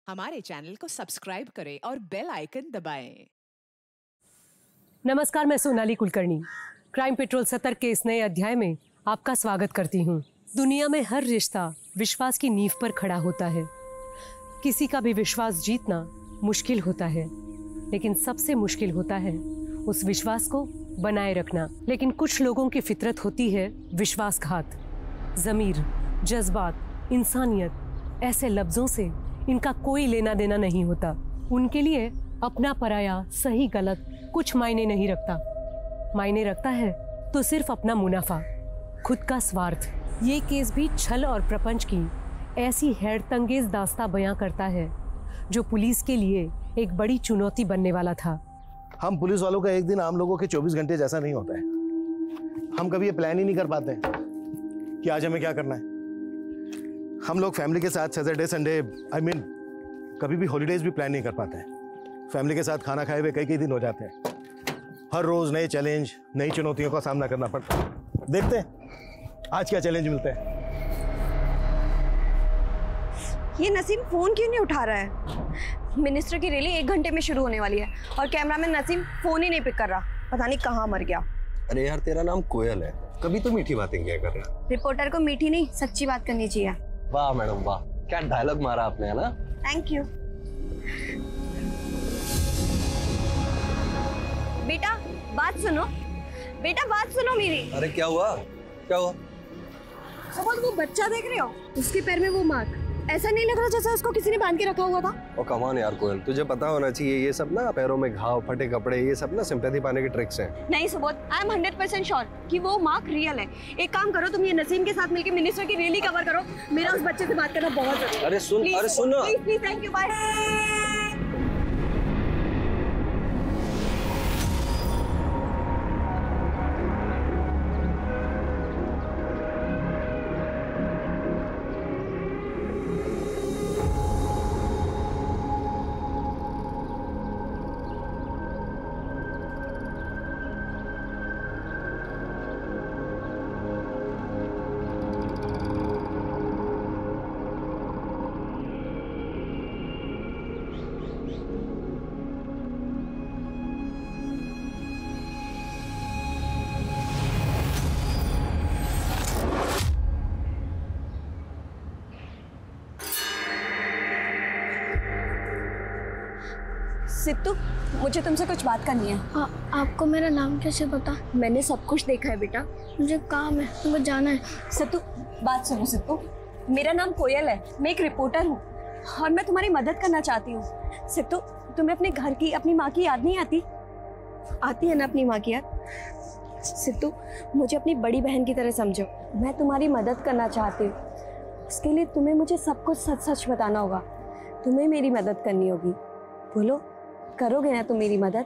हमारे चैनल को सब्सक्राइब करें और बेल आइकन दबाएं। नमस्कार, मैं सोनाली कुलकर्णी। क्राइम पेट्रोल सतर्क के इस नए अध्याय में आपका स्वागत करती हूँ। दुनिया में हर रिश्ता विश्वास की नींव पर खड़ा होता है। किसी का भी विश्वास जीतना मुश्किल होता है, लेकिन सबसे मुश्किल होता है उस विश्वास को बनाए रखना। लेकिन कुछ लोगों की फितरत होती है विश्वासघात। ज़मीर, जज्बात, इंसानियत, ऐसे लफ्जों से इनका कोई लेना देना नहीं होता। उनके लिए अपना पराया, सही गलत कुछ मायने नहीं रखता। मायने रखता है तो सिर्फ अपना मुनाफा, खुद का स्वार्थ। ये केस भी छल और प्रपंच की ऐसी हैरतअंगेज दास्तां बयां करता है जो पुलिस के लिए एक बड़ी चुनौती बनने वाला था। हम पुलिस वालों का एक दिन आम लोगों के 24 घंटे जैसा नहीं होता है। हम कभी ये प्लान ही नहीं कर पाते कि आज हमें क्या करना है। हम लोग फैमिली के साथ सैटरडे संडे कभी भी हॉलीडेज भी प्लान नहीं कर पाते हैं। फैमिली के साथ खाना खाए हुए कई दिन हो जाते हैं। हर रोज नए चैलेंज, नई चुनौतियों का सामना करना पड़ता है। देखते हैं आज क्या चैलेंज मिलते हैं। ये नसीम फोन क्यों नहीं उठा रहा है? मिनिस्टर की रैली 1 घंटे में शुरू होने वाली है और कैमरामैन नसीम फोन ही नहीं पिक कर रहा। पता नहीं कहाँ मर गया। अरे यार, तेरा नाम कोयल है, कभी तो मीठी बातें किया कर रहा। रिपोर्टर को मीठी नहीं सच्ची बात करनी चाहिए। वाह मैडम वाह, क्या डायलॉग मारा आपने, है ना? Thank you. बेटा बात सुनो, बेटा बात सुनो मेरी। अरे क्या हुआ, क्या हुआ? सपोज वो बच्चा देख रहे हो, उसके पैर में वो मार्क, ऐसा नहीं लग रहा जैसे उसको किसी ने बांध के रखा हुआ था? ओ कम ऑन यार कोयल, तुझे पता होना चाहिए ये सब ना, पैरों में घाव, फटे कपड़े, ये सब ना सिंपैथी पाने के ट्रिक्स हैं। नहीं सुबोध, आई एम 100% श्योर कि वो मार्क रियल है। एक काम करो, तुम ये नसीम के साथ मिलकर मिनिस्टर की रैली कवर करो। मेरा उस बच्चे से बात करना बहुत जरूरी है। अरे सुन, अरे सुन, please, thank you, bye. Sidhu, मुझे तुमसे कुछ बात करनी है। आपको मेरा नाम कैसे पता? मैंने सब कुछ देखा है बेटा। मुझे काम है, मुझे जाना है। सिद्धू बात सुनो। सिद्धू, मेरा नाम कोयल है, मैं एक रिपोर्टर हूँ और मैं तुम्हारी मदद करना चाहती हूँ। सिद्धू, तुम्हें अपने घर की, अपनी माँ की याद नहीं आती? आती है ना अपनी माँ की याद? सिद्धू, मुझे अपनी बड़ी बहन की तरह समझो। मैं तुम्हारी मदद करना चाहती हूँ। उसके लिए तुम्हें मुझे सब कुछ सच सच बताना होगा। तुम्हें मेरी मदद करनी होगी। बोलो, करोगे ना तुम मेरी मदद?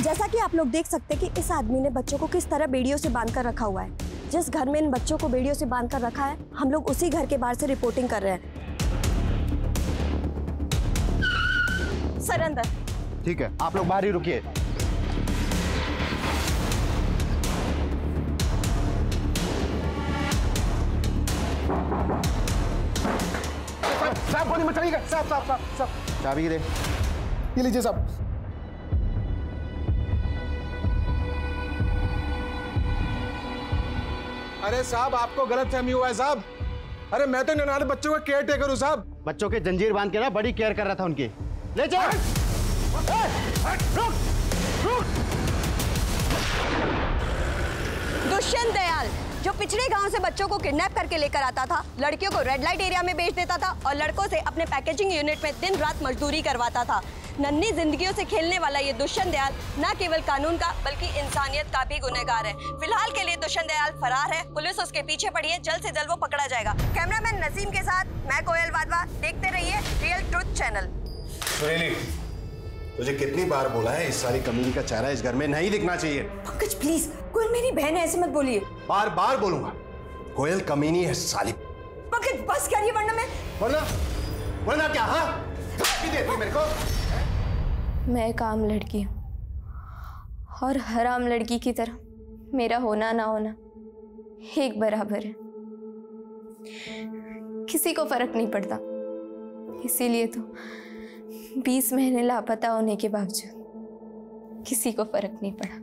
जैसा कि आप लोग देख सकते हैं कि इस आदमी ने बच्चों को किस तरह बेड़ियों से बांध कर रखा हुआ है। जिस घर में इन बच्चों को बेड़ियों से बांध कर रखा है, हम लोग उसी घर के बाहर से रिपोर्टिंग कर रहे हैं। सर अंदर। ठीक है, आप लोग बाहर ही रुकिए। साहब गोली मत चलिएगा। साहब चाबी दे। ये लीजिए साहब। अरे साहब, आपको गलतफहमी हुआ है साहब। अरे मैं तो नन्हारे बच्चों का केयर टेकर हूँ साहब। बच्चों के जंजीर बांध के ना बड़ी केयर कर रहा था उनकी। ले चल। दुष्यंत दयाल, जो पिछड़े गांव से बच्चों को किडनैप करके लेकर आता था, लड़कियों को रेड लाइट एरिया में बेच देता था और लड़कों से अपने पैकेजिंग यूनिट में दिन रात मजदूरी करवाता था। नन्ही जिंदगियों से खेलने वाला ये दुष्यंत दयाल न केवल कानून का बल्कि इंसानियत का भी गुनहगार है। फिलहाल के लिए दुष्यंत दयाल फरार है। पुलिस उसके पीछे पड़ी है। जल्द से जल्द वो पकड़ा जाएगा। कैमरामैन नसीम के साथ मैं कोयल वाधवा। देखते रहिए रियल ट्रुथ चैनल। तुझे कितनी बार बोला है इस सारी कमीनी का चेहरा इस घर में नहीं दिखना चाहिए। पंकज प्लीज, कोयल मेरी बहन है, ऐसे मत बोलिए। बार बार बोलूंगा, कोयल कमीनी है साली। पंकज बस करिए वरना क्या? हाँ क्या देती है मेरे को? मैं एक आम लड़की हूँ और हर आम लड़की की तरह मेरा होना ना होना एक बराबर है। किसी को फर्क नहीं पड़ता, इसीलिए तो 20 महीने लापता होने के बावजूद किसी को फर्क नहीं पड़ा।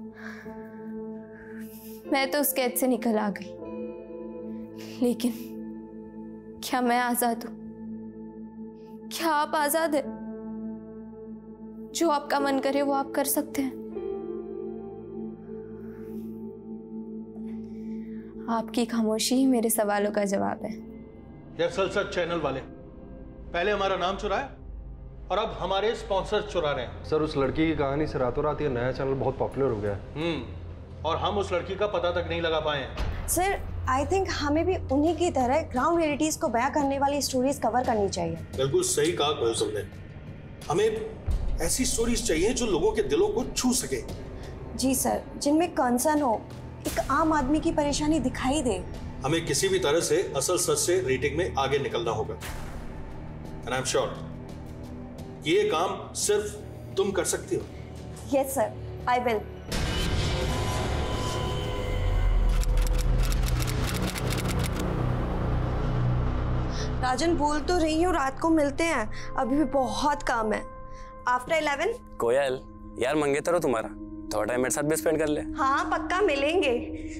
मैं तो उस कैद से निकल आ गई, लेकिन क्या मैं आजाद हूं? क्या आप आजाद हैं? जो आपका मन करे वो आप कर सकते हैं। आपकी खामोशी ही मेरे सवालों का जवाब है। दरअसल सर चैनल वाले पहले हमारा नाम चुराया और अब हमारे स्पॉन्सर चुरा रहे हैं। सर उस लड़की की कहानी से रातों रात ये नया चैनल बहुत पॉपुलर हो गया है। और हम उस लड़की का पता तक नहीं लगा पाए हैं। सर आई थिंक हमें भी उन्हीं की तरह ग्राउंड रियलिटीज को बयां करने वाली स्टोरीज कवर करनी चाहिए। बिल्कुल सही कहा कोयल साहब ने। हमें ऐसी स्टोरीज चाहिए जो लोगों के दिलों को छू सके। जी सर, जिनमें कंसर्न हो, एक आम आदमी की परेशानी दिखाई दे। हमें किसी भी तरह से असल सच से रेटिंग में आगे निकलना होगा। एंड आई एम श्योर ये काम सिर्फ तुम कर सकती हो। Yes sir, I will. Rajan बोल तो रही हूँ रात को मिलते हैं, अभी भी बहुत काम है। आफ्टर 11। कोयल यार मंगेतर हो तुम्हारा, थोड़ा टाइम मेरे साथ भी स्पेंड कर ले। हाँ पक्का मिलेंगे।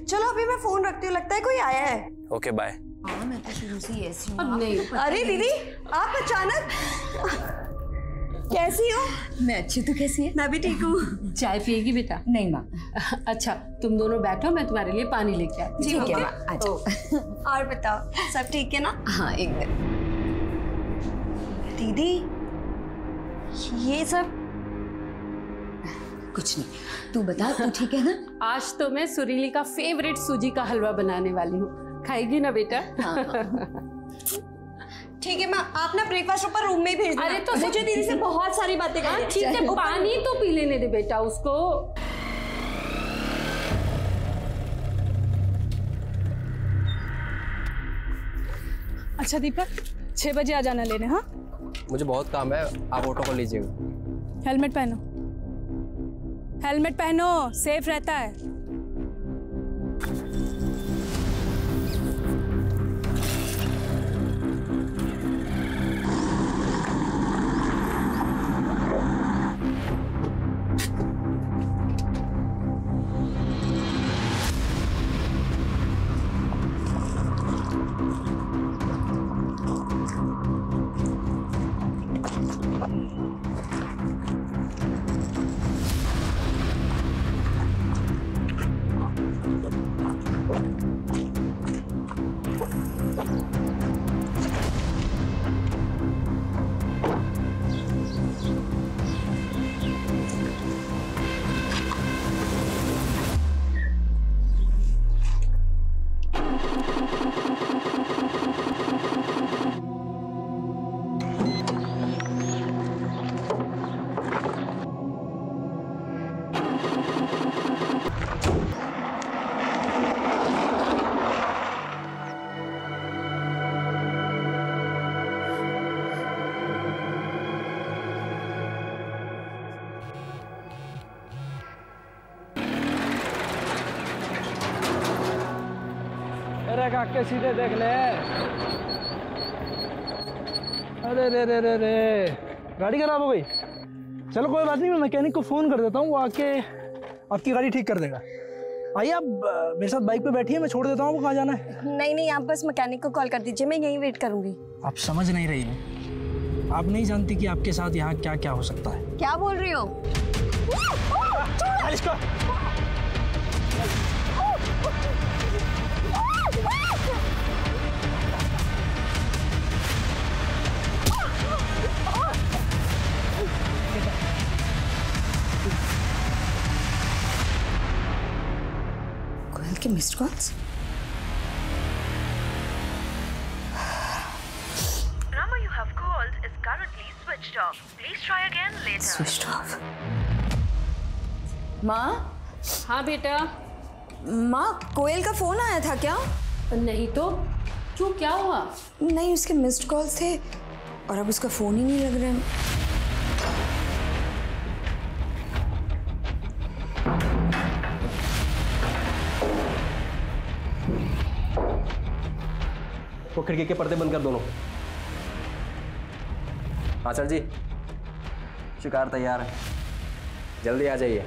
चलो अभी मैं फोन रखती हूँ, लगता है कोई आया है। Okay bye. मैं तो शुरू से ऐसी हूँ। अरे दीदी आप अचानक कैसी हो? मैं अच्छी, तू कैसी है? मैं भी ठीक हूँ। चाय पिएगी बेटा? नहीं माँ। अच्छा तुम दोनों बैठो, मैं तुम्हारे लिए पानी लेके आती हूँ। ठीक है माँ, आ जाओ। और बताओ सब ठीक है ना? हाँ एकदम। दीदी ये सब कुछ नहीं, तू बता तू ठीक है ना? आज तो मैं सुरीली का फेवरेट सूजी का हलवा बनाने वाली हूँ, खाएगी ना बेटा? ठीक है माँ, आप ना ब्रेकफास्ट ऊपर रूम में ही भेज देना। अरे तो मुझे दीदी से बहुत सारी बातें करनी है। ठीक है, पानी तो पी लेने दे बेटा उसको। अच्छा दीपक 6 बजे आ जाना लेने। हाँ मुझे बहुत काम है, आप ऑटो कर लीजिएगा। हेलमेट पहनो, हेलमेट पहनो, सेफ रहता है। काके सीधे देख ले। अरे रे रे रे रे, गाड़ी खराब हो गई। चलो कोई बात नहीं, मैं मैकेनिक को फोन कर देता हूँ, वो आके आपकी गाड़ी ठीक कर देगा। आइए आप मेरे साथ बाइक पे बैठिए, मैं छोड़ देता हूँ। आपको कहाँ जाना है? नहीं आप बस मैकेनिक को कॉल कर दीजिए, मैं यहीं वेट करूंगी। आप समझ नहीं रही हो, आप नहीं जानती कि आपके साथ यहाँ क्या क्या हो सकता है। क्या बोल रही हो? कोयल के missed calls. Number you have called is currently switched off. Please try again later. Switched off. माँ? हाँ बेटा। माँ कोयल का फोन आया था क्या? नहीं तो क्यों, क्या हुआ? नहीं, उसके मिस्ड कॉल्स थे और अब उसका फोन ही नहीं लग रहा है। वो खिड़की के पर्दे बंद कर दोनों। हाँ सर जी, शिकार तैयार है, जल्दी आ जाइए।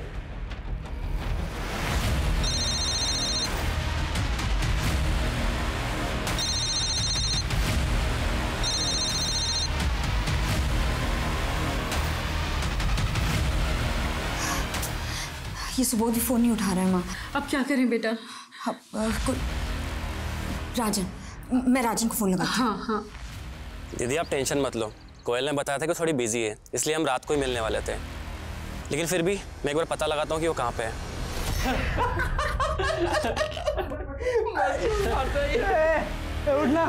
ये सुबोध भी फोन नहीं उठा रहा है माँ। अब क्या करें बेटा? राजन, मैं राजन को फोन लगाती हूँ। हाँ हाँ। दीदी आप टेंशन मत लो, कोयल ने बताया था कि थोड़ी बिजी है, इसलिए हम रात को ही मिलने वाले थे। लेकिन फिर भी मैं एक बार पता लगाता हूँ कि वो कहाँ पे है। उठना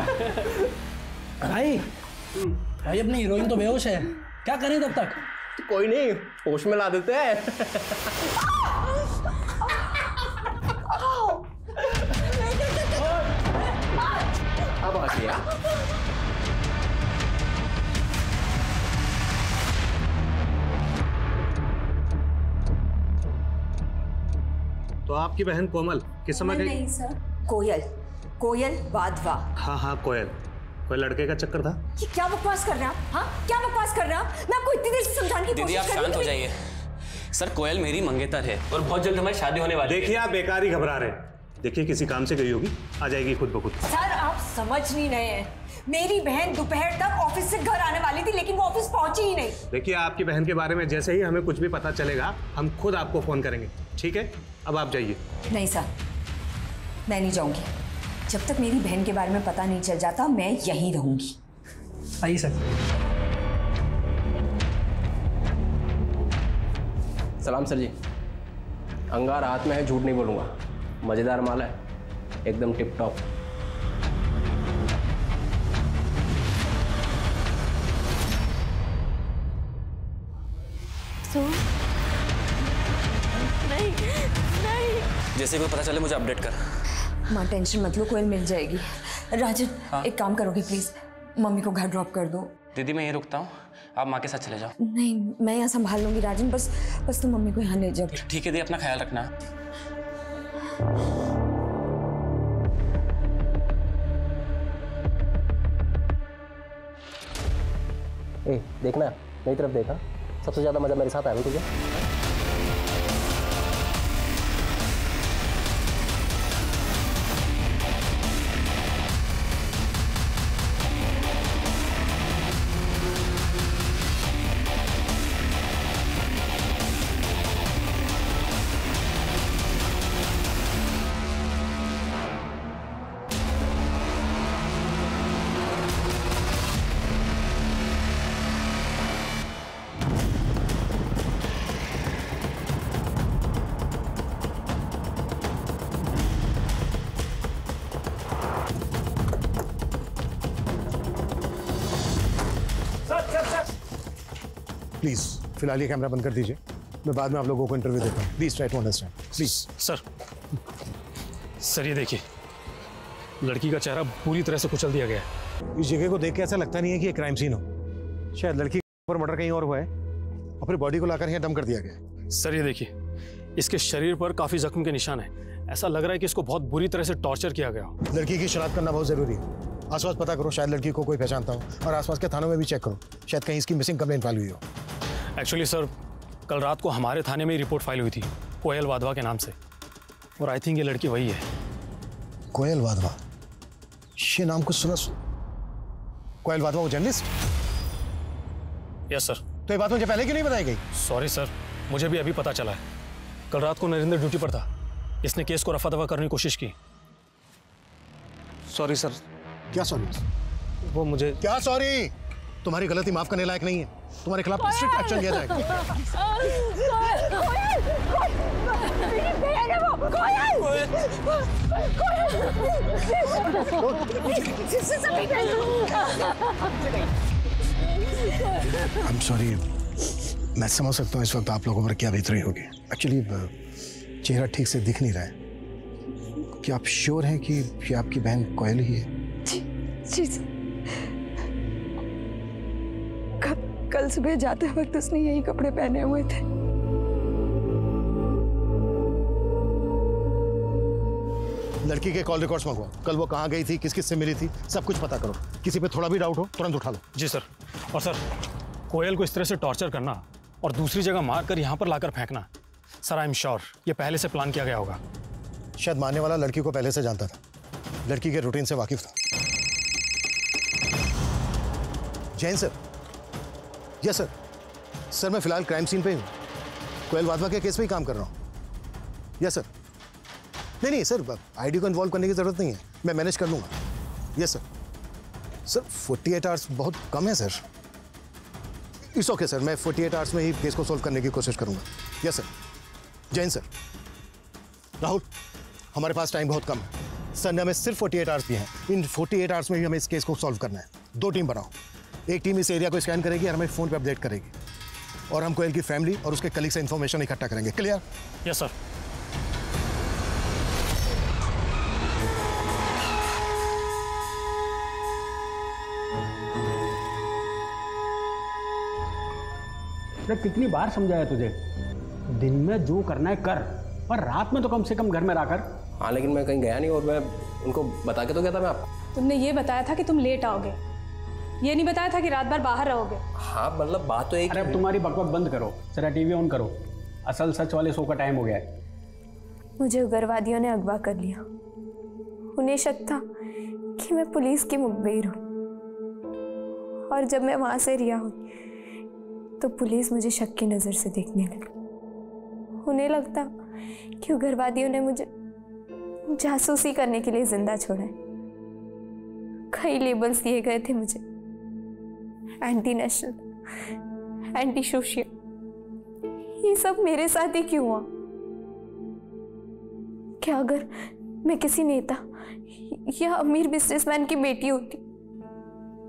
भाई, भाई अपनी हीरोइन तो बेहोश है, क्या करें तब तक? कोई नहीं, होश में ला देते हैं। अब आ गया। तो आपकी बहन कोमल किस समय गई? नहीं सर, कोयल, कोयल वाधवा। हाँ कोयल, कोई लड़के का चक्कर था। ये क्या बकवास कर रहे हैं आप? हाँ, क्या बकवास कर रहे हैं आप? मैं आपको इतनी देर से समझाने की कोशिश कर रही हूँ। दीदी आप शांत हो जाइए। सर कोयल मेरी मंगेतर है और बहुत जल्द हमारी शादी होने वाली है। देखिए आप बेकार ही घबरा रहे हैं। देखिए किसी काम से गई होगी, आ जाएगी खुद ब खुद। सर आप समझ नहीं रहे हैं, मेरी बहन दोपहर तक ऑफिस से घर आने वाली थी, लेकिन वो ऑफिस पहुंची ही नहीं। देखिए आपकी बहन के बारे में जैसे ही हमें कुछ भी पता चलेगा, हम खुद आपको फोन करेंगे, ठीक है? अब आप जाइए। नहीं सर, मैं नहीं जाऊंगी। जब तक मेरी बहन के बारे में पता नहीं चल जाता, मैं यहीं रहूंगी। आइए सर। सलाम सर जी। अंगार हाथ में है, झूठ नहीं बोलूंगा। मजेदार माल है, एकदम टिप टॉप। नहीं नहीं, जैसे कोई पता चले मुझे अपडेट कर। माँ टेंशन मत लो, कोयल मिल जाएगी। राजन हाँ? एक काम करोगे प्लीज, मम्मी को घर ड्रॉप कर दो। दीदी मैं यहीं रुकता हूँ, आप माँ के साथ चले जाओ। नहीं, मैं यहाँ संभाल लूंगी राजन, बस तुम मम्मी को यहाँ ले जाओ। ठीक है दी, अपना ख्याल रखना। ए, देखना, मेरी तरफ देखा। सबसे ज्यादा मजा मेरे साथ आया तुझे। प्लीज फिलहाल ये कैमरा बंद कर दीजिए, मैं बाद में आप लोगों को इंटरव्यू देता हूँ। Please try to understand please. Sir ये देखिए, लड़की का चेहरा पूरी तरह से कुचल दिया गया है। इस जगह को देख के ऐसा लगता नहीं है कि ये क्राइम सीन हो। शायद लड़की पर मर्डर कहीं और हुआ है और फिर बॉडी को लाकर यहाँ डंप कर दिया गया है। सर ये देखिए, इसके शरीर पर काफी जख्म के निशान है। ऐसा लग रहा है कि इसको बहुत बुरी तरह से टॉर्चर किया गया हो। लड़की की शनाख्त करना बहुत जरूरी है। आसपास पता करो, शायद लड़की को कोई पहचानता हो, और आसपास के थानों में भी चेक करो, शायद कहीं इसकी मिसिंग कंप्लेंट फाइल हुई हो। एक्चुअली सर, कल रात को हमारे थाने में ही रिपोर्ट फाइल हुई थी कोयल वाधवा के नाम से, और आई थिंक ये लड़की वही है। कोयल वाधवा, ये नाम कुछ सुना? कोयल वाधवा वो जर्नलिस्ट? Yes sir. तो ये बात मुझे पहले क्यों नहीं बताई गई? सॉरी सर, मुझे भी अभी पता चला है। कल रात को नरेंद्र ड्यूटी पर था, इसने केस को रफा दफा करने की कोशिश की। Sorry sir. क्या सॉरी? वो मुझे क्या सॉरी? तुम्हारी गलती माफ करने लायक नहीं है, तुम्हारे खिलाफ स्ट्रिक्ट एक्शन लिया जाएगा। I'm sorry, मैं समझ सकता हूँ इस वक्त आप लोगों पर क्या बीत रही होगी। एक्चुअली चेहरा ठीक से दिख नहीं रहा है। क्या आप श्योर हैं कि ये आपकी बहन कोयल ही है? जी कल सुबह जाते वक्त उसने यही कपड़े पहने हुए थे। लड़की के कॉल रिकॉर्ड्स मंगवाओ, कल वो कहाँ गई थी, किस किस से मिली थी, सब कुछ पता करो। किसी पे थोड़ा भी डाउट हो तुरंत उठा लो। जी सर। और सर, कोयल को इस तरह से टॉर्चर करना और दूसरी जगह मार कर यहाँ पर लाकर फेंकना, सर आई एम श्योर ये पहले से प्लान किया गया होगा। शायद मारने वाला लड़की को पहले से जानता था, लड़की के रूटीन से वाकिफ था। Jain sir. Yes sir. Sir मैं फिलहाल क्राइम सीन पे हूँ, कोयल वाधवा के केस पे ही काम कर रहा हूँ। Yes sir. नहीं सर, आईडी को इन्वॉल्व करने की जरूरत नहीं है, मैं मैनेज कर लूँगा। Yes sir. सर 48 आवर्स बहुत कम है सर। इट्स ओके सर, मैं 48 आवर्स में ही केस को सोल्व करने की कोशिश करूँगा। Yes sir. Jain sir. Rahul, हमारे पास टाइम बहुत कम है सर ने हमें सिर्फ 48 आवर्स दिए हैं। इन 48 आवर्स में भी हमें इस केस को सॉल्व करना है। 2 टीम बनाओ, एक टीम इस एरिया को स्कैन करेगी और हमें फ़ोन पे अपडेट करेगी, और हम कोयल की फैमिली और उसके कलीग से इंफॉर्मेशन इकट्ठा करेंगे। क्लियर? Yes sir. कितनी बार समझाया तुझे, दिन में जो करना है कर, पर रात में तो कम से कम घर में रहकर। हाँ लेकिन मैं कहीं गया नहीं और मैं उनको बता के तो गया था मैं आपको। तुमने ये बताया था कि तुम लेट आओगे, ये नहीं बताया था कि रात भर बाहर रहोगे। हाँ मतलब बात तो एक। अरे अब तुम्हारी बकवास बंद करो, जरा टीवी ऑन करो, असल सच वाले शो का टाइम हो गया है। मुझे उग्रवादियों ने अगवा कर लिया। उन्हें शक था कि मैं पुलिस की मुखबिर हूँ, और जब मैं वहां से रिहा हुई तो पुलिस मुझे शक की नज़र से देखने लगी। उन्हें लगता कि उग्रवादियों ने मुझे जासूसी करने के लिए जिंदा छोड़ा है। कई लेबल्स दिए गए थे मुझे, एंटी नेशनल, एंटी सोशल। ये सब मेरे साथ ही क्यों हुआ? क्या अगर मैं किसी नेता या अमीर बिजनेसमैन की बेटी होती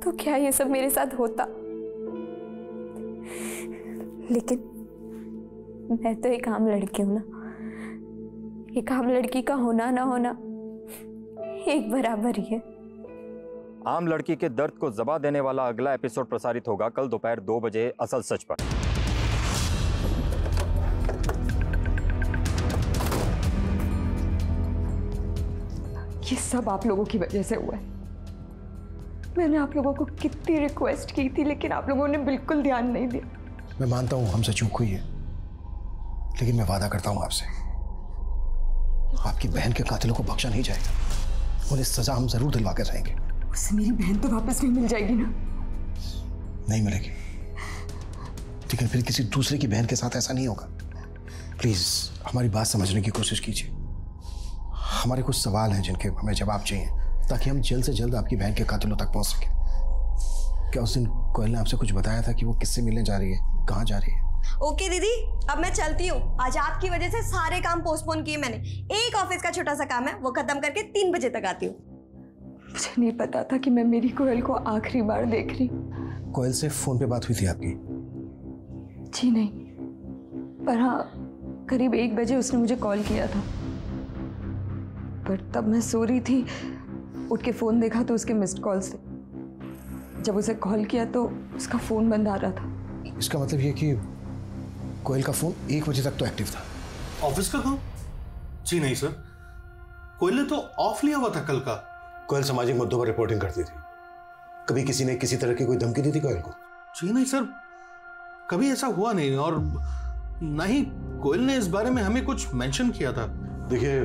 तो क्या ये सब मेरे साथ होता? लेकिन मैं तो एक आम लड़की हूं ना। एक आम लड़की का होना ना होना एक बराबर ही है। आम लड़की के दर्द को जबा देने वाला अगला एपिसोड प्रसारित होगा कल दोपहर 2 बजे असल सच पर। ये सब आप लोगों की वजह से हुआ है। मैंने आप लोगों को कितनी रिक्वेस्ट की थी, लेकिन आप लोगों ने बिल्कुल ध्यान नहीं दिया। मैं मानता हूं हमसे चूक हुई है, लेकिन मैं वादा करता हूं आपसे, आपकी बहन के कातिलों को बख्शा नहीं जाएगा। उन्हें सजा हम जरूर दिलवा कर रहेंगे। उससे मेरी बहन तो वापस भी मिल जाएगी ना? नहीं मिलेगी, लेकिन फिर किसी दूसरे की बहन के साथ ऐसा नहीं होगा। प्लीज हमारी बात समझने की कोशिश कीजिए। हमारे कुछ सवाल हैं जिनके हमें जवाब चाहिए, ताकि हम जल्द से जल्द आपकी बहन के कातिलों तक पहुंच सके। क्या उस दिन कोयल ने आपसे कुछ बताया था कि वो किससे मिलने जा रही है, कहाँ जा रही है? ओके दीदी, अब मैं चलती हूँ। आज आपकी वजह से सारे काम पोस्टपोन किए मैंने। एक ऑफिस का छोटा सा काम है, वो खत्म करके 3 बजे तक आती हूँ। मुझे नहीं पता था कि मैं मेरी कोयल को आखिरी बार देख रही। कोयल से फोन पे बात हुई थी आपकी? जी नहीं, पर हाँ करीब 1 बजे उसने मुझे कॉल किया था, पर तब मैं सो रही थी। उठ के फोन देखा तो उसके मिस्ड कॉल्स थे। जब उसे कॉल किया तो उसका फोन बंद आ रहा था। इसका मतलब ये कि कोयल का फोन 1 बजे तक तो एक्टिव था। ऑफिस का काम? जी नहीं सर, कोयल ने तो ऑफ लिया हुआ था कल का। कोयल सामाजिक मुद्दों पर रिपोर्टिंग करती थी। कभी किसी ने किसी तरह की कोई धमकी दी थी कोयल को? जी नहीं सर, कभी ऐसा हुआ नहीं, और ना ही कोयल ने इस बारे में हमें कुछ मेंशन किया था। देखिए,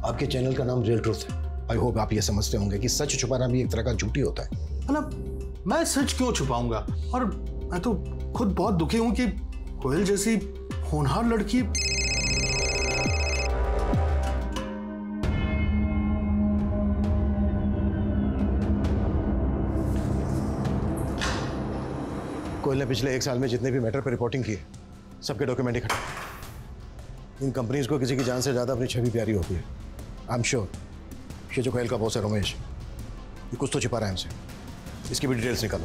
आपके चैनल का नाम रियल ट्रूथ है। आई होप आप ये समझते होंगे कि सच छुपाना भी एक तरह का झूठी होता है। मतलब मैं सच क्यों छुपाऊंगा? और मैं तो खुद बहुत दुखी हूं कि कोयल जैसी होनहार लड़की कोयल ने पिछले 1 साल में जितने भी मैटर पर रिपोर्टिंग की है, सबके डॉक्यूमेंट इकट्ठा। इन कंपनीज को किसी की जान से ज्यादा अपनी छवि प्यारी होती है। आई एम श्योर ये जो कोयल का बॉस है रमेश, ये कुछ तो छिपा रहा है हमसे। इसकी भी डिटेल्स निकालो।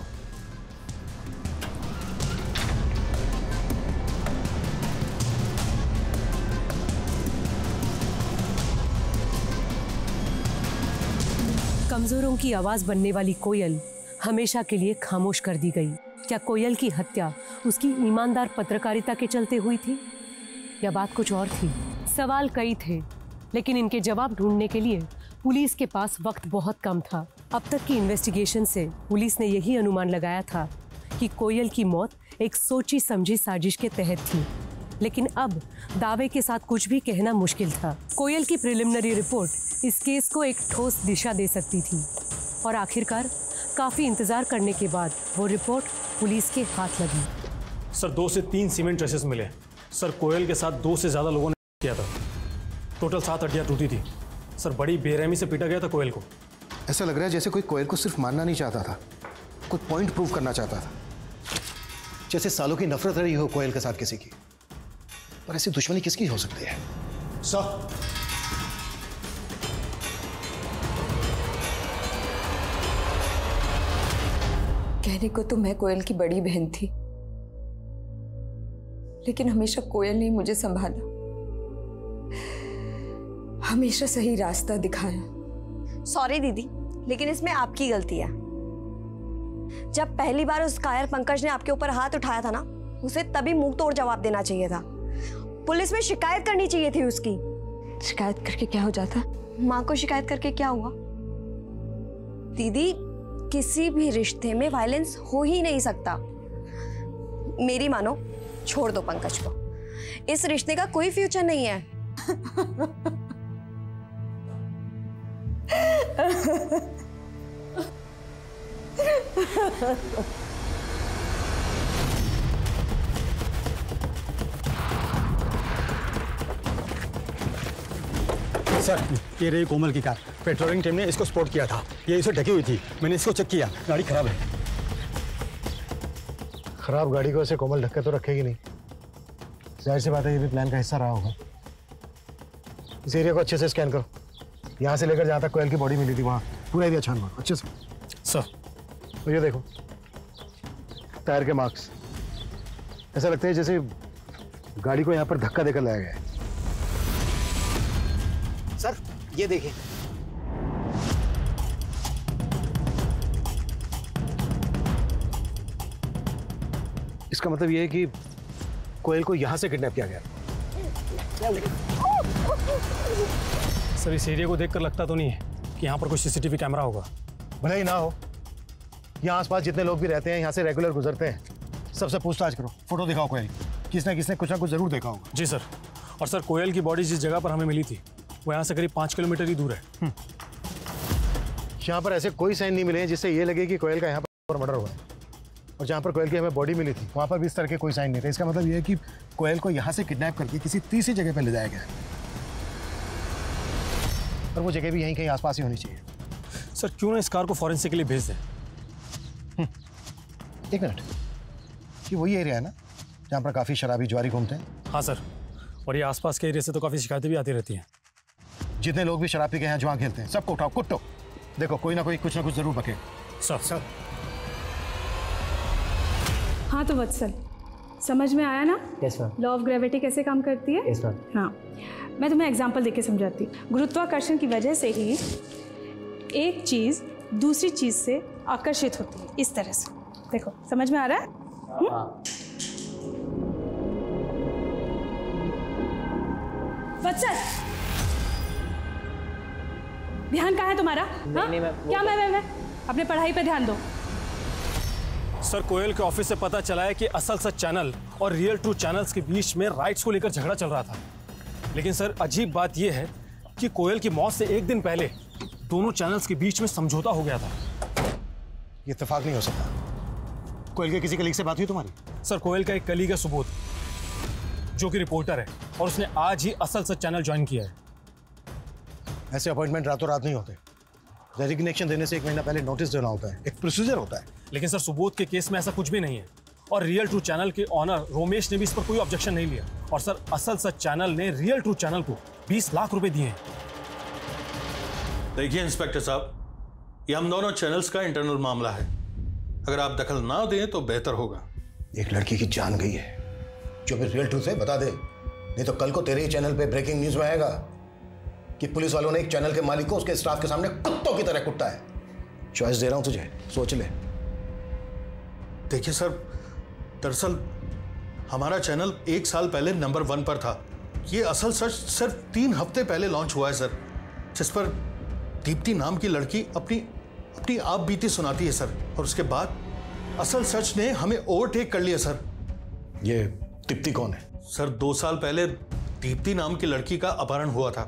कमजोरों की आवाज बनने वाली कोयल हमेशा के लिए खामोश कर दी गई। क्या कोयल की हत्या उसकी ईमानदार पत्रकारिता के चलते हुई थी या बात कुछ और थी? सवाल कई थे, लेकिन इनके जवाब ढूंढने के लिए पुलिस के पास वक्त बहुत कम था। अब तक की इन्वेस्टिगेशन से पुलिस ने यही अनुमान लगाया था कि कोयल की मौत एक सोची समझी साजिश के तहत थी, लेकिन अब दावे के साथ कुछ भी कहना मुश्किल था। कोयल की प्रिलिमिनरी रिपोर्ट इस केस को एक ठोस दिशा दे सकती थी और आखिरकार काफी इंतजार करने के बाद वो रिपोर्ट पुलिस के हाथ लगी। सर 2 से 3 सीमेंट ट्रेसेस मिले। सर कोयल के साथ 2 से ज्यादा लोगों ने किया था। टोटल 7 हड्डियां टूटी थी। सर बड़ी बेरहमी से पीटा गया था कोयल को। ऐसा लग रहा है जैसे कोई कोयल को सिर्फ मारना नहीं चाहता था, कोई पॉइंट प्रूव करना चाहता था। जैसे सालों की नफरत रही हो कोयल के साथ किसी की, पर ऐसी दुश्मनी किसकी हो सकती है? सर कहने को तो मैं कोयल की बड़ी बहन थी, लेकिन हमेशा कोयल ने मुझे संभाला, हमेशा सही रास्ता दिखाया। सॉरी दीदी, लेकिन इसमें आपकी गलती है। जब पहली बार उस कायर पंकज ने आपके ऊपर हाथ उठाया था ना, उसे तभी मुंह तोड़ जवाब देना चाहिए था। पुलिस में शिकायत करनी चाहिए थी उसकी। शिकायत करके क्या हो जाता? माँ को शिकायत करके क्या हुआ? दीदी, किसी भी रिश्ते में वायलेंस हो ही नहीं सकता। मेरी मानो, छोड़ दो पंकज को। इस रिश्ते का कोई फ्यूचर नहीं है। सर ये रही कोमल की कार। पेट्रोलिंग टीम ने इसको स्पॉट किया था। ये इसे ढकी हुई थी, मैंने इसको चेक किया, गाड़ी खराब है। खराब गाड़ी को ऐसे कोमल ढक्के तो रखेगी नहीं। जाहिर सी बात है ये भी प्लान का हिस्सा रहा होगा। इस एरिया को अच्छे से स्कैन करो, यहाँ से लेकर जहाँ तक कोयल की बॉडी मिली थी वहाँ पूरा एरिया छान मारो अच्छे से। सर तो ये देखो टायर के मार्क्स, ऐसा लगता है जैसे गाड़ी को यहाँ पर धक्का देकर लाया गया है। सर ये देखिए, इसका मतलब ये है कि कोयल को यहां से किडनैप किया गया। सर इस एरिया को देखकर लगता तो नहीं है कि यहाँ पर कोई सीसीटीवी कैमरा होगा। भले ही ना हो, यहाँ आसपास जितने लोग भी रहते हैं, यहाँ से रेगुलर गुजरते हैं, सबसे पूछताछ करो, फोटो दिखाओ कोयल, किसने कुछ ना कुछ जरूर देखा होगा। जी सर। और सर कोयल की बॉडी जिस जगह पर हमें मिली थी वो यहाँ से करीब 5 किलोमीटर ही दूर है। यहाँ पर ऐसे कोई साइन नहीं मिले हैं जिससे ये लगे कि कोयल का यहाँ पर मर्डर हुआ है। और जहाँ पर कोयल की हमें बॉडी मिली थी वहाँ पर भी इस तरह के कोई साइन नहीं थे। इसका मतलब ये है कि कोयल को यहाँ से किडनैप करके किसी तीसरी जगह पर ले जाया गया है, और वो जगह भी यहीं कहीं आसपास ही होनी चाहिए। सर क्यों ना इस कार को फॉरेंसिक के लिए भेज दें। 1 मिनट, ये वही एरिया है ना जहाँ पर काफ़ी शराबी जुआरी घूमते हैं? हाँ सर, और ये आसपास के एरिया से तो काफ़ी शिकायतें भी आती रहती हैं। जितने लोग भी शराब पी के यहाँ जुआ खेलते हैं सबको उठाओ, कुट्टो। देखो कोई ना कोई कुछ ना कुछ जरूर बके। सर हाँ तो वत्सल, समझ में आया ना? Yes ma'am. Law of gravity कैसे काम करती है? Yes ma'am. हाँ, मैं तुम्हें एग्जांपल देके समझाती हूँ। गुरुत्वाकर्षण की वजह से ही एक चीज़ दूसरी चीज़ से आकर्षित होती है, इस तरह से। देखो समझ में आ रहा है? वत्सल, ध्यान कहाँ है तुम्हारा? नहीं मैम। क्या मैं अपने पढ़ाई पे ध्यान दो। सर कोयल के ऑफिस से पता चला है कि असल सच चैनल और रियल ट्रू चैनल्स के बीच में राइट्स को लेकर झगड़ा चल रहा था। लेकिन सर अजीब बात यह है कि कोयल की मौत से 1 दिन पहले दोनों चैनल्स के बीच में समझौता हो गया था। ये इत्तेफाक नहीं हो सकता। कोयल के किसी कलीग से बात हुई तुम्हारी? सर कोयल का एक कलीग है सुबोध, जो कि रिपोर्टर है, और उसने आज ही असल सच चैनल ज्वाइन किया है। ऐसे अपॉइंटमेंट रातों रात नहीं होते। रेजिग्नेशन देने से 1 महीना पहले नोटिस देना होता है, एक प्रोसीजर होता है। लेकिन सर सुबोध के केस में ऐसा कुछ भी नहीं है, और रियल ट्रू चैनल के ऑनर रोमेश ने भी इस पर कोई ऑब्जेक्शन नहीं लिया। और सर असल सच चैनल ने रियल ट्रू चैनल को 20 लाख रुपए दिए हैं। देखिए इंस्पेक्टर साहब, ये हम दोनों चैनल्स का इंटरनल मामला है। अगर आप दखल ना दें तो बेहतर होगा। एक लड़की की जान गई है, जो भी रियल ट्रूथ है बता दे, नहीं तो कल को तेरे ही चैनल पे ब्रेकिंग न्यूज में आएगा कि पुलिस वालों ने एक चैनल के मालिक को उसके स्टाफ के सामने कुत्तों की तरह कुट्टा है। चॉइस दे रहा हूं तुझे, सोच ले। देखिए सर, दरअसल हमारा चैनल 1 साल पहले नंबर 1 पर था। ये असल सच सिर्फ 3 हफ्ते पहले लॉन्च हुआ है सर, जिस पर दीप्ति नाम की लड़की अपनी आप बीती सुनाती है सर। और उसके बाद असल सच ने हमें ओवरटेक कर लिया सर। ये दीप्ति कौन है? सर 2 साल पहले दीप्ति नाम की लड़की का अपहरण हुआ था।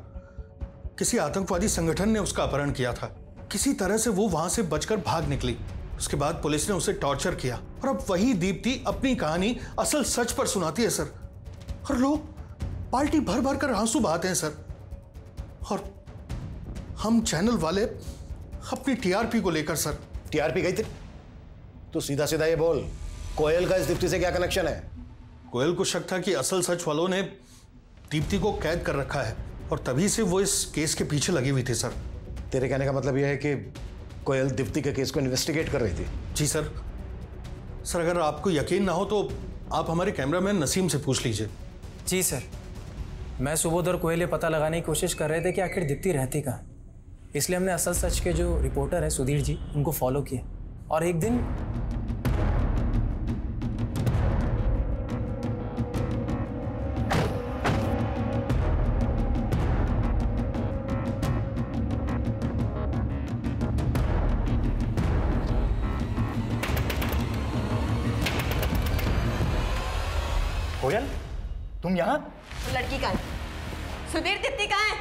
किसी आतंकवादी संगठन ने उसका अपहरण किया था। किसी तरह से वो वहां से बचकर भाग निकली। उसके बाद पुलिस ने उसे टॉर्चर किया और अब वही दीप्ति अपनी कहानी असल सच पर सुनाती है सर। और लोग पार्टी भर भर कर आंसू बहाते हैं सर। और हम चैनल वाले अपनी टीआरपी को लेकर सर। टीआरपी गई थी? तो सीधा सीधा ये बोल, कोयल का इस दीप्ति से क्या कनेक्शन है? कोयल को शक था कि असल सच वालों ने दीप्ति को कैद कर रखा है और तभी से वो इस केस के पीछे लगी हुई थी सर। तेरे कहने का मतलब यह है कि कोयल दीप्ति के केस को इन्वेस्टिगेट कर रही थी? जी सर। सर अगर आपको यकीन ना हो तो आप हमारे कैमरामैन नसीम से पूछ लीजिए। जी सर, मैं सुबोध और कोयल ये पता लगाने की कोशिश कर रहे थे कि आखिर दीप्ति रहती कहाँ, इसलिए हमने असल सच के जो रिपोर्टर हैं सुधीर जी, उनको फॉलो किया। और एक दिन कोयल, तुम यहाँ? वो लड़की कहाँ है? सुधीर, दीप्ति कहाँ है?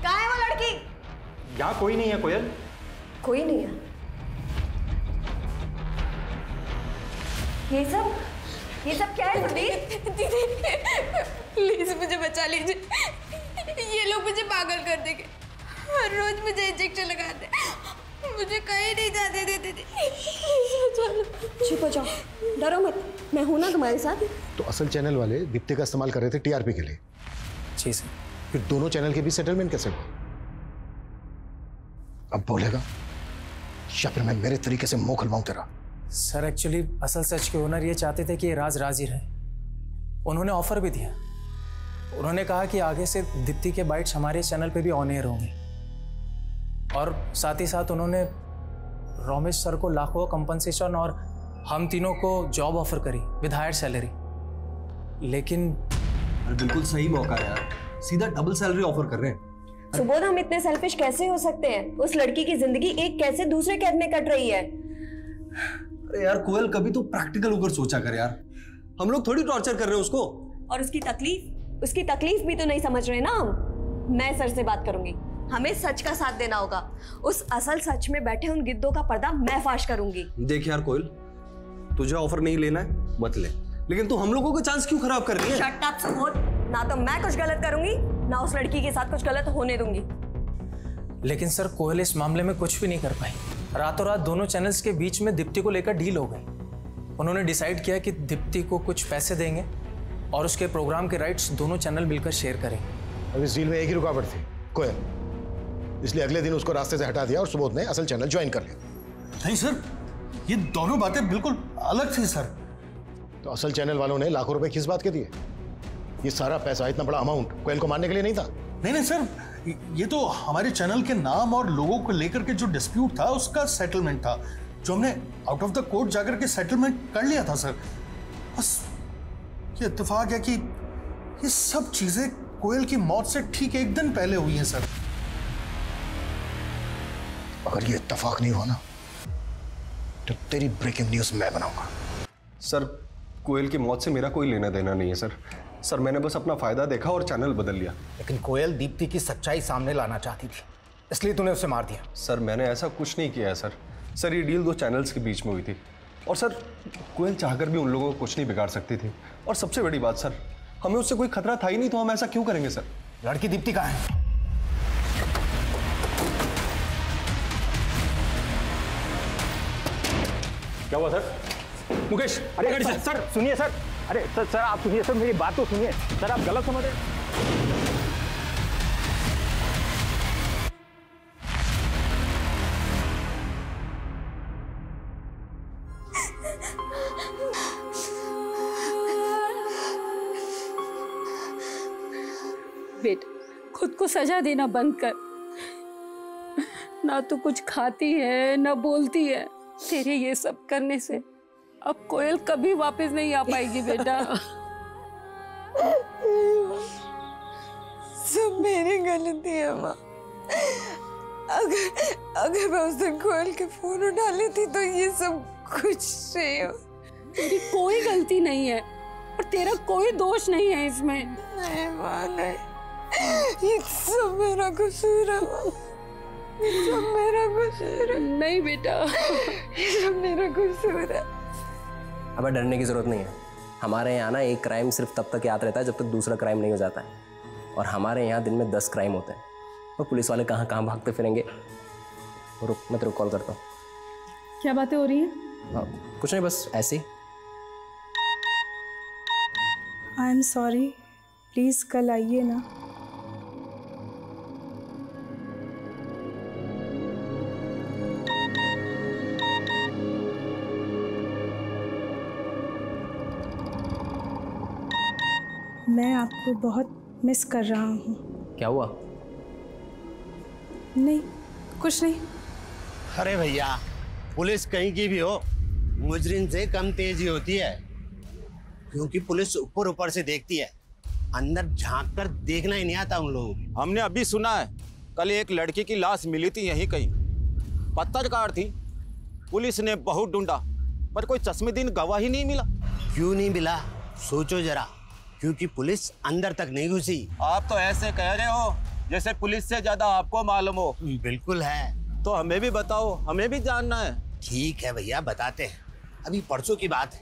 कहाँ है वो लड़की? यहाँ कोई नहीं है कोयल। कोई नहीं है? ये सब क्या है सुधीर? दीदी प्लीज मुझे बचा लीजिए। ये लोग मुझे पागल कर देंगे। हर रोज मुझे इंजेक्शन लगाते, मुझे कहीं नहीं जाते देते। चुप हो जाओ, डरो मत, मैं हूं ना तुम्हारे साथ। तो असल चैनल वाले दीप्ति का इस्तेमाल कर रहे थे टीआरपी के लिए? जी सर। फिर दोनों चैनल के बीच सेटलमेंट कैसे हुआ? अब बोलेगा या फिर मैं मेरे तरीके से मुंह खुलवाऊं तेरा? सर एक्चुअली असल सच के ओनर ये चाहते थे कि ये राज राज ही रहे। उन्होंने ऑफर भी दिया। उन्होंने कहा कि आगे से दीप्ति के बाइट्स हमारे चैनल पे भी ऑन एयर होंगे और साथ ही साथ उन्होंने रोमेश सर को लाखों कंपनसेशन और हम तीनों को जॉब ऑफर करी विद हायर सैलरी। लेकिन बिल्कुल सही मौका है यार, सीधा डबल सैलरी ऑफर कर रहे हैं। सुबोध, हम इतने सेल्फिश कैसे हो सकते हैं? उस लड़की की जिंदगी एक कैसे दूसरे कैद में कट रही है। अरे यार कोयल, कभी तो प्रैक्टिकल होकर सोचा कर यार। हम लोग थोड़ी टॉर्चर कर रहे हैं उसको। और उसकी तकलीफ भी तो नहीं समझ रहे ना हम। मैं सर से बात करूंगी, हमें सच का साथ देना होगा। उस असल सच में बैठे उन गिद्धों का पर्दा मैं फाश करूंगी। देख यार कोयल, तुझे ऑफर नहीं लेना है मत ले, लेकिन तू हम लोगों का चांस क्यों खराब कर रही है? शट अप सुबोध, ना तो मैं कुछ गलत करूंगी ना उस लड़की के साथ कुछ गलत होने दूंगी। लेकिन सर कोयल इस मामले में कुछ भी नहीं कर पाई। रातों रात दोनों चैनल्स के बीच में दीप्ति को लेकर डील हो गई। उन्होंने डिसाइड किया कि दीप्ति को कुछ पैसे देंगे और उसके प्रोग्राम के राइट्स दोनों चैनल मिलकर शेयर करेंगे। अब इस डील में एक ही रुकावट थी, कोयल, इसलिए अगले दिन उसको रास्ते से हटा दिया और सुबोध ने असल चैनल ज्वाइन कर लिया। नहीं सर, ये दोनों बातें बिल्कुल अलग थी सर। तो असल चैनल वालों ने लाखों रुपए किस बात के दिए? ये सारा पैसा, इतना बड़ा अमाउंट कोयल को मारने के लिए नहीं था? नहीं सर, ये तो हमारे चैनल के नाम और लोगों को लेकर के जो डिस्प्यूट था उसका सेटलमेंट था, जो हमने आउट ऑफ द कोर्ट जाकर के सेटलमेंट कर लिया था सर। बस ये इत्तेफाक है कि ये सब चीजें कोयल की मौत से ठीक 1 दिन पहले हुई हैं सर। अगर ये इत्तेफाक नहीं हुआ ना तो तेरी ब्रेकिंग न्यूज मैं बनाऊंगा। सर कोयल की मौत से मेरा कोई लेना देना नहीं है सर। सर मैंने बस अपना फायदा देखा और चैनल बदल लिया। लेकिन कोयल दीप्ति की सच्चाई सामने लाना चाहती थी, इसलिए तूने उसे मार दिया। सर मैंने ऐसा कुछ नहीं किया है सर। सर ये डील 2 चैनल्स के बीच में हुई थी और सर कोयल चाहकर भी उन लोगों को कुछ नहीं बिगाड़ सकती थी। और सबसे बड़ी बात सर, हमें उससे कोई खतरा था ही नहीं, तो हम ऐसा क्यों करेंगे सर? लड़की दीप्ति कहाँ है? क्या हुआ सर? मुकेश, अरे सर सुनिए सर, अरे सर आप सुनिए सर, मेरी बात तो सुनिए सर, आप गलत समझ रहे। बेटा खुद को सजा देना बंद कर। ना तो कुछ खाती है ना बोलती है। तेरे ये सब करने से अब कोयल कभी वापस नहीं आ पाएगी बेटा। सब मेरी गलती है माँ। अगर मैं उस दिन कोयल के फोन उठा लेती तो ये सब कुछ नहीं हो। तेरी कोई गलती नहीं है और तेरा कोई दोष नहीं है इसमें। नहीं माँ नहीं, ये सब मेरा कसूर है माँ। ये सब मेरा कसूर है। नहीं बेटा, ये सब मेरा कसूर है। अब डरने की जरूरत नहीं है। हमारे यहाँ ना एक क्राइम सिर्फ तब तक याद रहता है जब तक दूसरा क्राइम नहीं हो जाता है, और हमारे यहाँ दिन में 10 क्राइम होते हैं। तो पुलिस वाले कहाँ कहाँ भागते फिरेंगे। रुक, मैं तेरे को कॉल करता हूँ। क्या बातें हो रही हैं? कुछ नहीं, बस ऐसे ही। आई एम सॉरी, प्लीज़ कल आइए ना। मैं आपको बहुत मिस कर रहा हूँ। क्या हुआ? नहीं, कुछ नहीं। अरे भैया, पुलिस कहीं की भी हो, मुजरिम से कम तेजी होती है, क्योंकि पुलिस ऊपर ऊपर से देखती है, अंदर झांक कर देखना ही नहीं आता उन लोगों को। हमने अभी सुना है कल एक लड़की की लाश मिली थी यहीं कहीं, पत्थरकार थी। पुलिस ने बहुत ढूंढा पर कोई चश्मदीद गवाह ही नहीं मिला। क्यों नहीं मिला? सोचो जरा, क्योंकि पुलिस अंदर तक नहीं घुसी। आप तो ऐसे कह रहे हो जैसे पुलिस से ज्यादा आपको मालूम हो। बिल्कुल है। तो हमें भी बताओ, हमें भी जानना है। ठीक है भैया, बताते हैं। अभी परसों की बात है,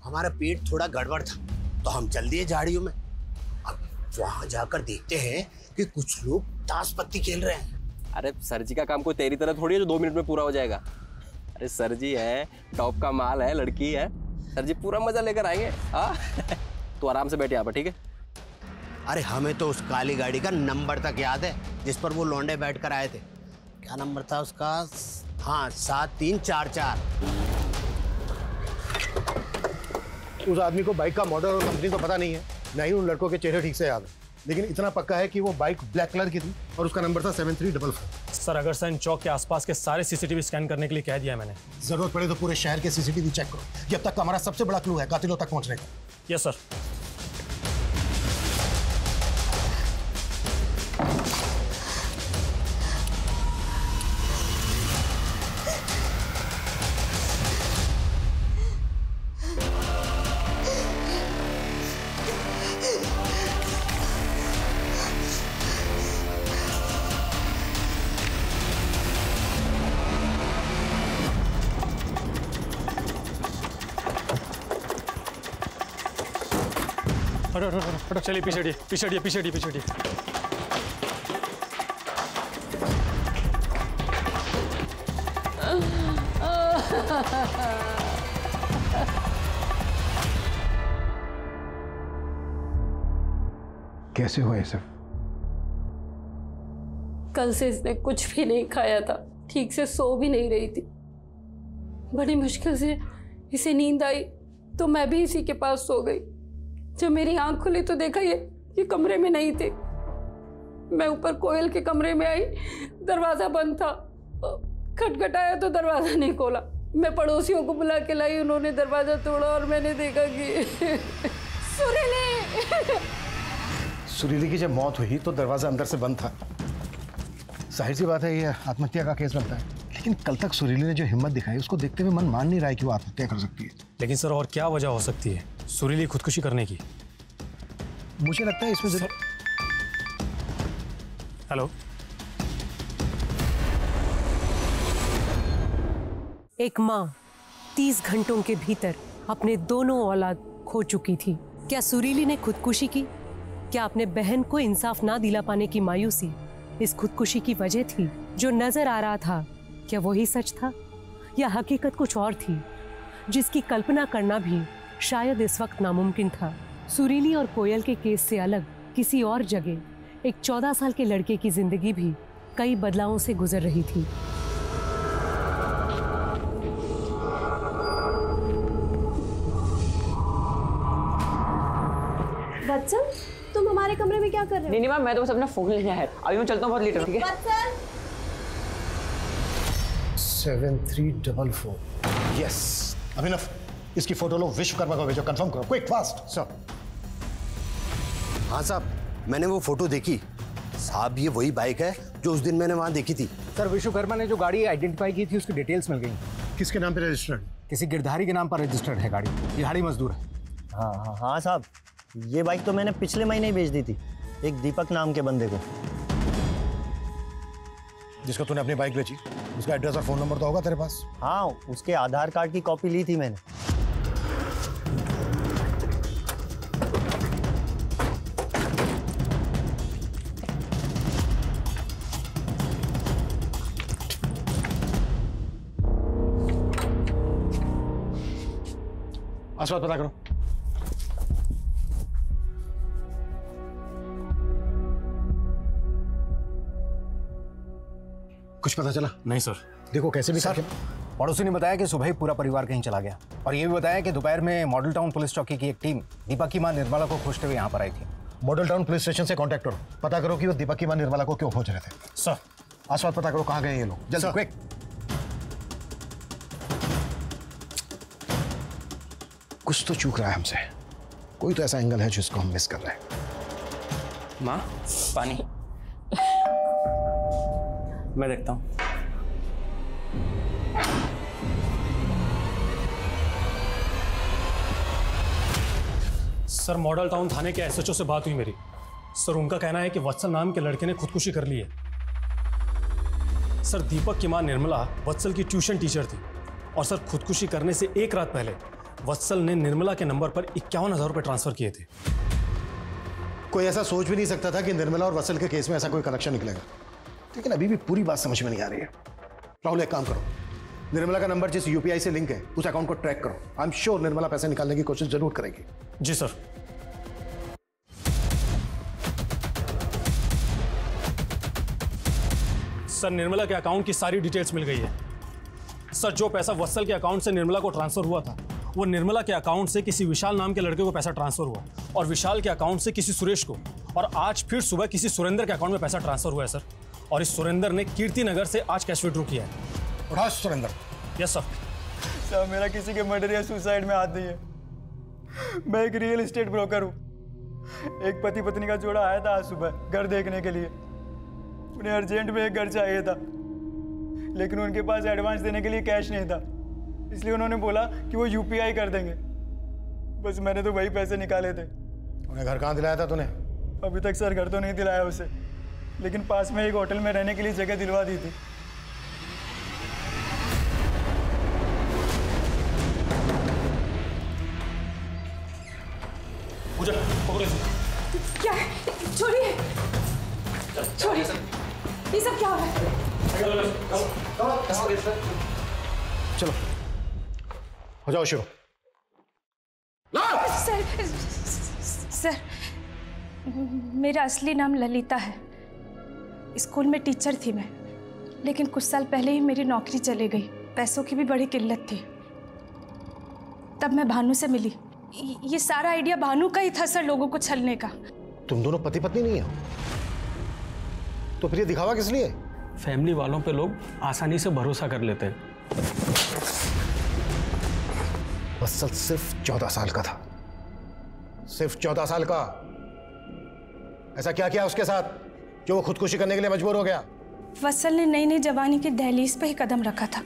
हमारा पेट थोड़ा गड़बड़ था तो हम चल दिए झाड़ियों में। अब वहां जाकर देखते हैं कि कुछ लोग ताश पत्ती खेल रहे हैं। अरे सर जी का काम कोई तेरी तरह थोड़ी है जो 2 मिनट में पूरा हो जाएगा। अरे सर जी है, टॉप का माल है, लड़की है, सर जी पूरा मजा लेकर आएंगे। तो आराम से बैठ यहाँ पर, ठीक है? अरे हमें तो उस काली गाड़ी का नंबर तक याद है जिस पर वो लौंडे बैठ कर आए थे। क्या नंबर था उसका? हाँ, 7344। उस आदमी को बाइक का मॉडल और कंपनी तो पता नहीं है, ना ही उन लड़कों के चेहरे ठीक से याद है, लेकिन इतना पक्का है कि वो बाइक ब्लैक कलर की थी और उसका नंबर था 7344। सर, अगर सर चौक के आसपास के सारे सीसीटीवी स्कैन करने के लिए कह दिया मैंने। जरूरत पड़े तो पूरे शहर के सीसीटीवी चेक करो। ये अब तक का हमारा सबसे बड़ा क्लू है कातिलों तक पहुंचने का। Yes sir. हटो, चलिए पीछे हटिए, पीछे हटिए, पीछे हटिए, पीछे हटिए। कैसे हुआ ये सब? कल से इसने कुछ भी नहीं खाया था, ठीक से सो भी नहीं रही थी। बड़ी मुश्किल से इसे नींद आई तो मैं भी इसी के पास सो गई। जब मेरी आंख खुली तो देखा ये कमरे में नहीं थे। मैं ऊपर कोयल के कमरे में आई, दरवाजा बंद था। खटखटाया तो दरवाजा नहीं खोला। मैं पड़ोसियों को बुला के लाई, उन्होंने दरवाजा तोड़ा और मैंने देखा कि सुरीली की जब मौत हुई तो दरवाजा अंदर से बंद था। जाहिर सी बात है ये आत्महत्या का केस बनता है, लेकिन कल तक सुरीली ने जो हिम्मत दिखाई उसको देखते हुए मन मान नहीं रहा है कि वो आत्महत्या कर सकती है। लेकिन सर, और क्या वजह हो सकती है सुरीली खुदकुशी करने की? मुझे लगता है इसमें हेलो, एक माँ 30 घंटों के भीतर अपने दोनों औलाद खो चुकी थी। क्या सुरीली ने खुदकुशी की? क्या अपने बहन को इंसाफ ना दिला पाने की मायूसी इस खुदकुशी की वजह थी? जो नजर आ रहा था, क्या वही सच था या हकीकत कुछ और थी जिसकी कल्पना करना भी शायद इस वक्त नामुमकिन था? सुरीली और कोयल के केस से अलग किसी और जगह एक 14 साल के लड़के की जिंदगी भी कई बदलावों से गुजर रही थी। वत्सल, तुम हमारे कमरे में क्या कर रहे हो? नहीं मैम, मैं तो बस अपना फोन लेने आया। अभी मैं चलता हूँ, बहुत लेट हो। ठीक है? 7344। यस अभिनव, इसकी फोटो लो, विश्वकर्मा को भेजो, कंफर्म करो, क्विक फास्ट। सर। हाँ साहब, मैंने वो फोटो देखी साहब, ये वही बाइक है जो उस दिन मैंने वहां देखी थी। सर विश्वकर्मा ने जो गाड़ी आइडेंटिफाई की थी उसकी डिटेल्स मिल गई। किसके नाम पे रजिस्टर्ड? किसी गिरधारी के नाम पर रजिस्टर्ड है गाड़ी, दिहाड़ी मजदूर है। हाँ साहब, ये बाइक तो मैंने पिछले महीने ही बेच दी थी एक दीपक नाम के बंदे को। जिसको तूने अपनी बाइक बेची, उसका एड्रेस और फोन नंबर तो होगा तेरे पास? हाँ, उसके आधार कार्ड की कॉपी ली थी मैंने। आसपास पता करो। कुछ पता चला? नहीं सर। देखो कैसे भी सर, पड़ोसी ने बताया कि सुबह ही पूरा परिवार कहीं चला गया, और ये भी बताया कि दोपहर में मॉडल टाउन पुलिस चौकी की एक टीम दीपक की मां निर्मला को खोजते हुए यहाँ पर आई थी। मॉडल टाउन पुलिस स्टेशन से कांटेक्ट करो, पता करो कि वो दीपक की मां निर्मला को क्यों खोज रहे थे। सर। आसपास पता करो कहाँ गए ये लोग, जल्दी क्विक। कुछ तो चूक रहा है हमसे, कोई तो ऐसा एंगल है जिसको हम मिस कर रहे हैं। माँ, पानी। मैं देखता हूँ। सर, मॉडल टाउन थाने के एसएचओ से बात हुई मेरी। सर, उनका कहना है कि वत्सल नाम के लड़के ने खुदकुशी कर ली है। सर, दीपक की मां निर्मला वत्सल की ट्यूशन टीचर थी, और सर खुदकुशी करने से एक रात पहले वत्सल ने निर्मला के नंबर पर 51,000 रुपए ट्रांसफर किए थे। कोई ऐसा सोच भी नहीं सकता था कि निर्मला और वत्सल के केस में ऐसा कोई कनेक्शन निकलेगा, लेकिन अभी भी पूरी बात समझ में नहीं आ रही है। राहुल, एक काम करो, निर्मला का नंबर जिस यूपीआई से लिंक है उस अकाउंट को ट्रैक करो। आई एम श्योर निर्मला पैसे निकालने की कोशिश जरूर करेगी। जी सर। सर, निर्मला के अकाउंट की सारी डिटेल्स मिल गई है। सर, जो पैसा वत्सल के अकाउंट से निर्मला को ट्रांसफर हुआ था, वो निर्मला के अकाउंट से किसी विशाल नाम के लड़के को पैसा ट्रांसफर हुआ, और विशाल के अकाउंट से किसी सुरेश को, और आज फिर सुबह किसी सुरेंद्र के अकाउंट में पैसा ट्रांसफर हुआ है सर। और इस सुरेंद्र ने कीर्ति नगर से आज कैश विड्रॉ किया है। सुरेंद्र? Yes sir. सर, मेरा किसी के मर्डर या सुसाइड में हाथ नहीं है। मैं एक रियल एस्टेट ब्रोकर हूँ। एक पति पत्नी का जोड़ा आया था आज सुबह घर देखने के लिए। उन्हें अर्जेंट में एक घर चाहिए था, लेकिन उनके पास एडवांस देने के लिए कैश नहीं था, इसलिए उन्होंने बोला कि वो यूपीआई कर देंगे। बस मैंने तो वही पैसे निकाले थे। उन्हें घर कहाँ दिलाया था तूने? अभी तक सर घर तो नहीं दिलाया उसे, लेकिन पास में एक होटल में रहने के लिए जगह दिलवा दी थी। क्या है? छोड़िए, छोड़िए, ये सब क्या हो रहा है? चलो हो जाओ शुरू। सर, मेरा असली नाम ललिता है। स्कूल में टीचर थी मैं, लेकिन कुछ साल पहले ही मेरी नौकरी चली गई। पैसों की भी बड़ी किल्लत थी। तब मैं भानु से मिली। ये सारा आइडिया भानु का ही था सर, लोगों को छलने का। तुम दोनों पति पत्नी नहीं हो तो फिर ये दिखावा किस लिए? फैमिली वालों पे लोग आसानी से भरोसा कर लेते हैं। वत्सल सिर्फ 14 साल का था, सिर्फ 14 साल का। ऐसा क्या किया उसके साथ जो वो खुदकुशी करने के लिए मजबूर हो गया? वत्सल ने नई नई जवानी की दहलीज पे ही कदम रखा था।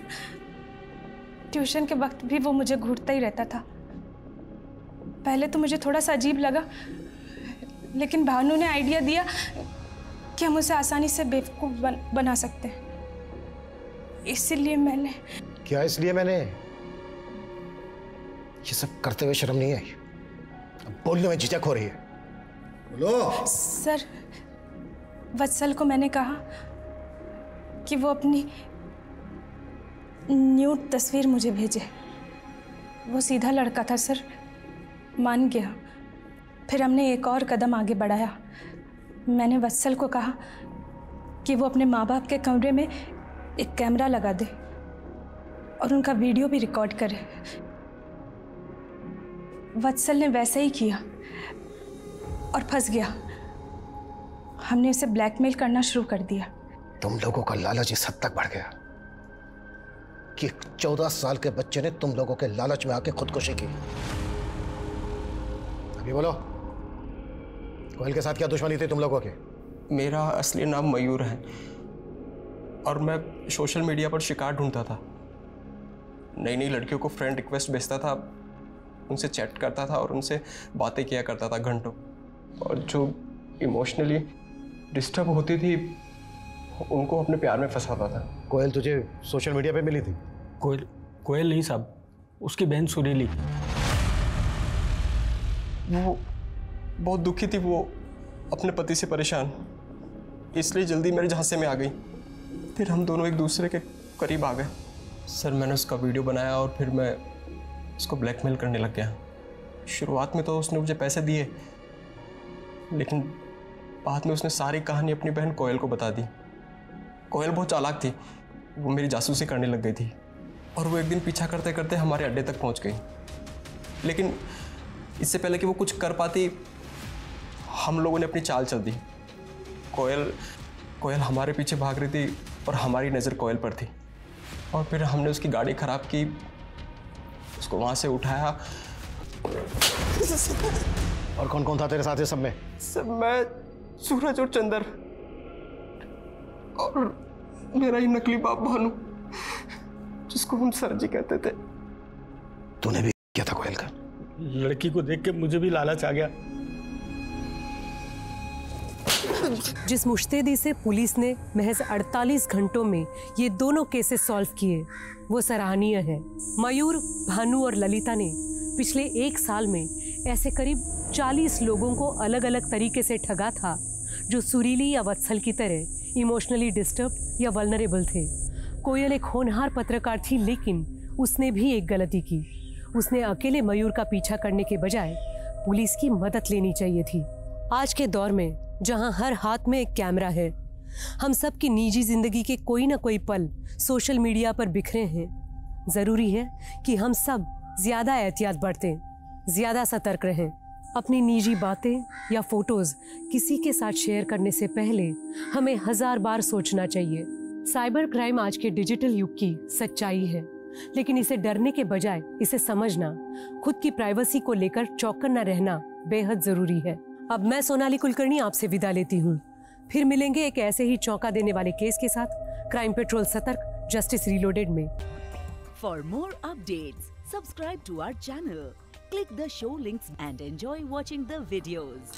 ट्यूशन के वक्त भी वो मुझे घूरता ही रहता था। पहले तो मुझे थोड़ा सा अजीब लगा, लेकिन भानु ने आइडिया दिया कि हम उसे आसानी से बेवकूफ बना सकते हैं। इसलिए मैंने। क्या इसलिए मैंने? ये सब करते हुए शर्म नहीं आई? अब बोलने में झिझक हो रही है। बोलो। सर, वत्सल को मैंने कहा कि वो अपनी न्यूड तस्वीर मुझे भेजे। वो सीधा लड़का था सर, मान गया। फिर हमने एक और कदम आगे बढ़ाया। मैंने वत्सल को कहा कि वो अपने माँ बाप के कमरे में एक कैमरा लगा दे और उनका वीडियो भी रिकॉर्ड करे। वत्सल ने वैसा ही किया और फंस गया। हमने उसे ब्लैकमेल करना शुरू कर दिया। तुम लोगों का लालच इस हद तक बढ़ गया कि 14 साल के बच्चे ने तुम लोगों के लालच में आके खुदकुशी की। अभी बोलो, कोयल के साथ क्या दुश्मनी थी तुम लोगों की? मेरा असली नाम मयूर है और मैं सोशल मीडिया पर शिकार ढूंढता था। नई नई लड़कियों को फ्रेंड रिक्वेस्ट भेजता था, उनसे चैट करता था और उनसे बातें किया करता था घंटों। और जो इमोशनली डिस्टर्ब होती थी उनको अपने प्यार में फंसाता था। कोयल तुझे सोशल मीडिया पे मिली थी? कोयल नहीं साहब, उसकी बहन सुरीली। वो बहुत दुखी थी, वो अपने पति से परेशान, इसलिए जल्दी मेरे झांसे में आ गई। फिर हम दोनों एक दूसरे के करीब आ गए। सर मैंने उसका वीडियो बनाया और फिर मैं उसको ब्लैकमेल करने लग गया। शुरुआत में तो उसने मुझे पैसे दिए, लेकिन बाद में उसने सारी कहानी अपनी बहन कोयल को बता दी। कोयल बहुत चालाक थी, वो मेरी जासूसी करने लग गई थी और वो एक दिन पीछा करते करते हमारे अड्डे तक पहुंच गई। लेकिन इससे पहले कि वो कुछ कर पाती, हम लोगों ने अपनी चाल चल दी। कोयल हमारे पीछे भाग रही थी और हमारी नज़र कोयल पर थी। और फिर हमने उसकी गाड़ी खराब की, उसको वहाँ से उठाया। और कौन कौन था तेरे साथ सब में? सब मैं, सूरज और चंदर और मेरा ही नकली बाप भानु, जिसको हम सर जी कहते थे। तूने भी क्या था कोयल का? लड़की को देख के मुझे भी लालच आ गया। जिस मुश्तैदी से पुलिस ने महज 48 घंटों में ये दोनों केसेस सॉल्व किए, वो सराहनीय है। मयूर, भानु और ललिता ने पिछले 1 साल में ऐसे करीब 40 लोगों को अलग अलग तरीके से ठगा था, जो सुरीली या वत्सल की तरह इमोशनली डिस्टर्ब या वल्नरेबल थे। कोयल एक होनहार पत्रकार थी, लेकिन उसने भी एक गलती की। उसने अकेले मयूर का पीछा करने के बजाय पुलिस की मदद लेनी चाहिए थी। आज के दौर में जहां हर हाथ में एक कैमरा है, हम सब की निजी जिंदगी के कोई ना कोई पल सोशल मीडिया पर बिखरे हैं। जरूरी है कि हम सब ज्यादा एहतियात बरतें, ज्यादा सतर्क रहें। अपनी निजी बातें या फोटोज किसी के साथ शेयर करने से पहले हमें 1000 बार सोचना चाहिए। साइबर क्राइम आज के डिजिटल युग की सच्चाई है, लेकिन इसे डरने के बजाय इसे समझना, खुद की प्राइवेसी को लेकर चौकन्ना रहना बेहद जरूरी है। अब मैं सोनाली कुलकर्णी आपसे विदा लेती हूँ। फिर मिलेंगे एक ऐसे ही चौंका देने वाले केस के साथ क्राइम पेट्रोल सतर्क जस्टिस रीलोडेड में। For more updates, subscribe to our channel, click the show links and enjoy watching the videos.